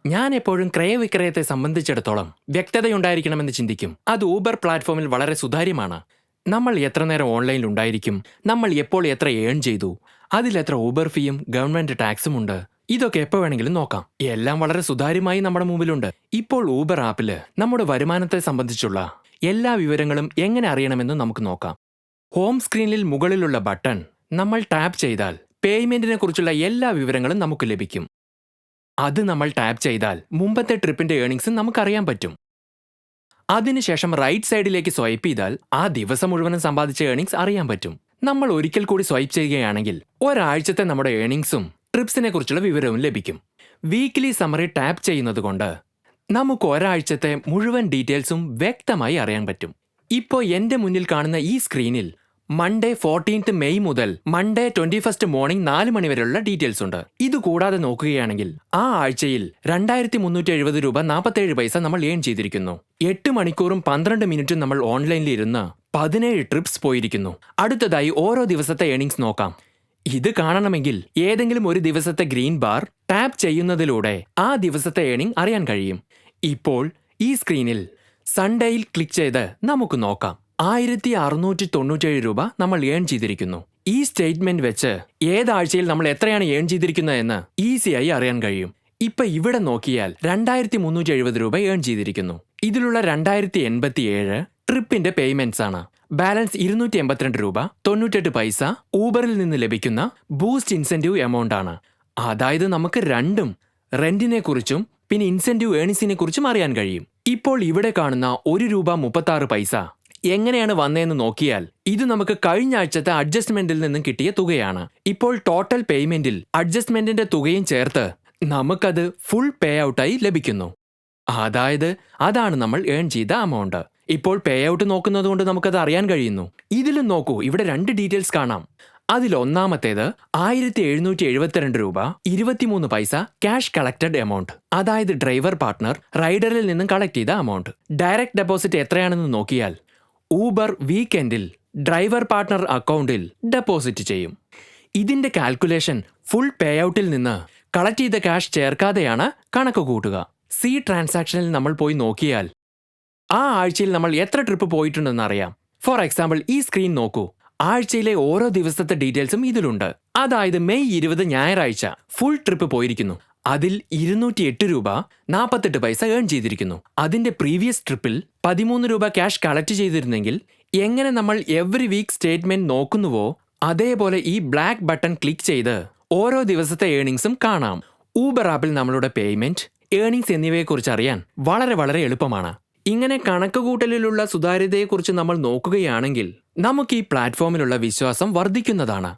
ഞാൻ എപ്പോഴും ക്രയവിക്രയത്തെ സംബന്ധിച്ചിടത്തോളം വ്യക്തതയുണ്ടായിരിക്കണമെന്ന് ചിന്തിക്കും. അത് ഊബർ പ്ലാറ്റ്ഫോമിൽ വളരെ സുതാര്യമാണ്. നമ്മൾ എത്ര നേരം ഓൺലൈനിൽ ഉണ്ടായിരിക്കും, നമ്മൾ എപ്പോൾ എത്ര ഏൺ ചെയ്തു, അതിലെത്ര ഊബർ ഫീയും ഗവൺമെന്റ് ടാക്സും ഉണ്ട്, ഇതൊക്കെ എപ്പോൾ വേണമെങ്കിലും നോക്കാം. എല്ലാം വളരെ സുതാര്യമായി നമ്മുടെ മുമ്പിലുണ്ട്. ഇപ്പോൾ ഊബർ ആപ്പില് നമ്മുടെ വരുമാനത്തെ സംബന്ധിച്ചുള്ള എല്ലാ വിവരങ്ങളും എങ്ങനെ അറിയണമെന്ന് നമുക്ക് നോക്കാം. ഹോം സ്ക്രീനിൽ മുകളിലുള്ള ബട്ടൺ നമ്മൾ ടാപ്പ് ചെയ്താൽ പേയ്മെന്റിനെ കുറിച്ചുള്ള എല്ലാ വിവരങ്ങളും നമുക്ക് ലഭിക്കും. അത് നമ്മൾ ടാപ്പ് ചെയ്താൽ മുമ്പത്തെ ട്രിപ്പിന്റെ ഏണിങ്സ് നമുക്കറിയാൻ പറ്റും. അതിനുശേഷം റൈറ്റ് സൈഡിലേക്ക് സ്വൈപ്പ് ചെയ്താൽ ആ ദിവസം മുഴുവനും സമ്പാദിച്ച ഏണിങ്സ് അറിയാൻ പറ്റും. നമ്മൾ ഒരിക്കൽ കൂടി സ്വൈപ്പ് ചെയ്യുകയാണെങ്കിൽ ഒരാഴ്ചത്തെ നമ്മുടെ ഏണിങ്സും ട്രിപ്സിനെ കുറിച്ചുള്ള വിവരവും ലഭിക്കും. വീക്ക്ലി സമ്മറി ടാപ്പ് ചെയ്യുന്നത് കൊണ്ട് നമുക്ക് ഒരാഴ്ചത്തെ മുഴുവൻ ഡീറ്റെയിൽസും വ്യക്തമായി അറിയാൻ പറ്റും. ഇപ്പോൾ എന്റെ മുന്നിൽ കാണുന്ന ഈ സ്ക്രീനിൽ മൺഡേ 14 മെയ് മുതൽ മൺഡേ 21 മോർണിംഗ് 4 മണി വരെയുള്ള ഡീറ്റെയിൽസ് ഉണ്ട്. ഇതുകൂടാതെ നോക്കുകയാണെങ്കിൽ ആ ആഴ്ചയിൽ 2370 രൂപ 47 പൈസ നമ്മൾ ഏൺ ചെയ്തിരിക്കുന്നു. 8 മണിക്കൂറും 12 മിനിറ്റും നമ്മൾ ഓൺലൈനിൽ ഇരുന്ന് 17 ട്രിപ്സ് പോയിരിക്കുന്നു. അടുത്തതായി ഓരോ ദിവസത്തെ ഏണിങ്സ് നോക്കാം. ഇത് കാണണമെങ്കിൽ ഏതെങ്കിലും ഒരു ദിവസത്തെ ഗ്രീൻ ബാർ ടാപ്പ് ചെയ്യുന്നതിലൂടെ ആ ദിവസത്തെ ഏണിംഗ് അറിയാൻ കഴിയും. ഇപ്പോൾ ഈ സ്ക്രീനിൽ സൺഡേയിൽ ക്ലിക്ക് ചെയ്ത് നമുക്ക് നോക്കാം. 1697 രൂപ നമ്മൾ ഏൺ ചെയ്തിരിക്കുന്നു. ഈ സ്റ്റേറ്റ്മെന്റ് വെച്ച് ഏതാഴ്ചയിൽ നമ്മൾ എത്രയാണ് ഏൺ ചെയ്തിരിക്കുന്നതെന്ന് ഈസിയായി അറിയാൻ കഴിയും. ഇപ്പൊ ഇവിടെ നോക്കിയാൽ 2370 രൂപ ഏൺ ചെയ്തിരിക്കുന്നു. ഇതിലുള്ള 2087 ട്രിപ്പിന്റെ പേയ്മെന്റ്സ് ആണ്. ബാലൻസ് 282 രൂപ 98 പൈസ ഊബറിൽ നിന്ന് ലഭിക്കുന്ന ബൂസ്റ്റ് ഇൻസെന്റീവ് എമൗണ്ട് ആണ്. അതായത് നമുക്ക് രണ്ടും റെന്റിനെ കുറിച്ചും പിന്നെ ഇൻസെന്റീവ് ഏണിങ്സിനെ കുറിച്ചും അറിയാൻ കഴിയും. ഇപ്പോൾ ഇവിടെ കാണുന്ന 1 രൂപ 36 പൈസ എങ്ങനെയാണ് വന്നതെന്ന് നോക്കിയാൽ ഇത് നമുക്ക് കഴിഞ്ഞ ആഴ്ചത്തെ അഡ്ജസ്റ്റ്മെന്റിൽ നിന്നും കിട്ടിയ തുകയാണ്. ഇപ്പോൾ ടോട്ടൽ പേയ്മെന്റിൽ അഡ്ജസ്റ്റ്മെന്റിന്റെ തുകയും ചേർത്ത് നമുക്കത് ഫുൾ പേ ഔട്ടായി ലഭിക്കുന്നു. അതായത് അതാണ് നമ്മൾ ഏൺ ചെയ്ത എമൗണ്ട്. ഇപ്പോൾ പേ ഔട്ട് നോക്കുന്നത് കൊണ്ട് നമുക്കത് അറിയാൻ കഴിയുന്നു. ഇതിലും നോക്കൂ, ഇവിടെ 2 ഡീറ്റെയിൽസ് കാണാം. അതിൽ ഒന്നാമത്തേത് 1772 രൂപ 23 പൈസ ക്യാഷ് കളക്റ്റഡ് എമൗണ്ട്, അതായത് ഡ്രൈവർ പാർട്ട്ണർ റൈഡറിൽ നിന്നും കളക്ട് ചെയ്ത എമൗണ്ട്. ഡയറക്റ്റ് ഡെപ്പോസിറ്റ് എത്രയാണെന്ന് നോക്കിയാൽ ഊബർ വീക്കെൻഡിൽ ഡ്രൈവർ പാർട്ട്ണർ അക്കൗണ്ടിൽ ഡെപ്പോസിറ്റ് ചെയ്യും. ഇതിന്റെ കാൽക്കുലേഷൻ ഫുൾ പേ ഔട്ടിൽ നിന്ന് കളക്ട് ചെയ്ത ക്യാഷ് ചേർക്കാതെയാണ് കണക്ക് കൂട്ടുക. സി ട്രാൻസാക്ഷനിൽ നമ്മൾ പോയി നോക്കിയാൽ ആ ആഴ്ചയിൽ നമ്മൾ എത്ര ട്രിപ്പ് പോയിട്ടുണ്ടെന്ന് അറിയാം. ഫോർ എക്സാമ്പിൾ ഈ സ്ക്രീൻ നോക്കൂ. ആഴ്ചയിലെ ഓരോ ദിവസത്തെ ഡീറ്റെയിൽസും ഇതിലുണ്ട്. അതായത് മെയ് 20 ഞായറാഴ്ച ഫുൾ ട്രിപ്പ് പോയിരിക്കുന്നു. അതിൽ 208 രൂപ 48 പൈസ ഏൺ ചെയ്തിരിക്കുന്നു. അതിന്റെ പ്രീവിയസ് ട്രിപ്പിൽ 13 രൂപ ക്യാഷ് കളക്ട് ചെയ്തിരുന്നെങ്കിൽ എങ്ങനെ നമ്മൾ എവറി വീക്ക് സ്റ്റേറ്റ്മെന്റ് നോക്കുന്നുവോ അതേപോലെ ഈ ബ്ലാക്ക് ബട്ടൺ ക്ലിക്ക് ചെയ്ത് ഓരോ ദിവസത്തെ ഏണിങ്സും കാണാം. ഊബർ ആപ്പിൽ നമ്മളുടെ പേയ്മെന്റ്, ഏണിങ്സ് എന്നിവയെക്കുറിച്ച് അറിയാൻ വളരെ വളരെ എളുപ്പമാണ്. ഇങ്ങനെ കണക്കുകൂട്ടലിലുള്ള സുതാര്യതയെക്കുറിച്ച് നമ്മൾ നോക്കുകയാണെങ്കിൽ നമുക്ക് ഈ പ്ലാറ്റ്ഫോമിലുള്ള വിശ്വാസം വർദ്ധിക്കുന്നതാണ്.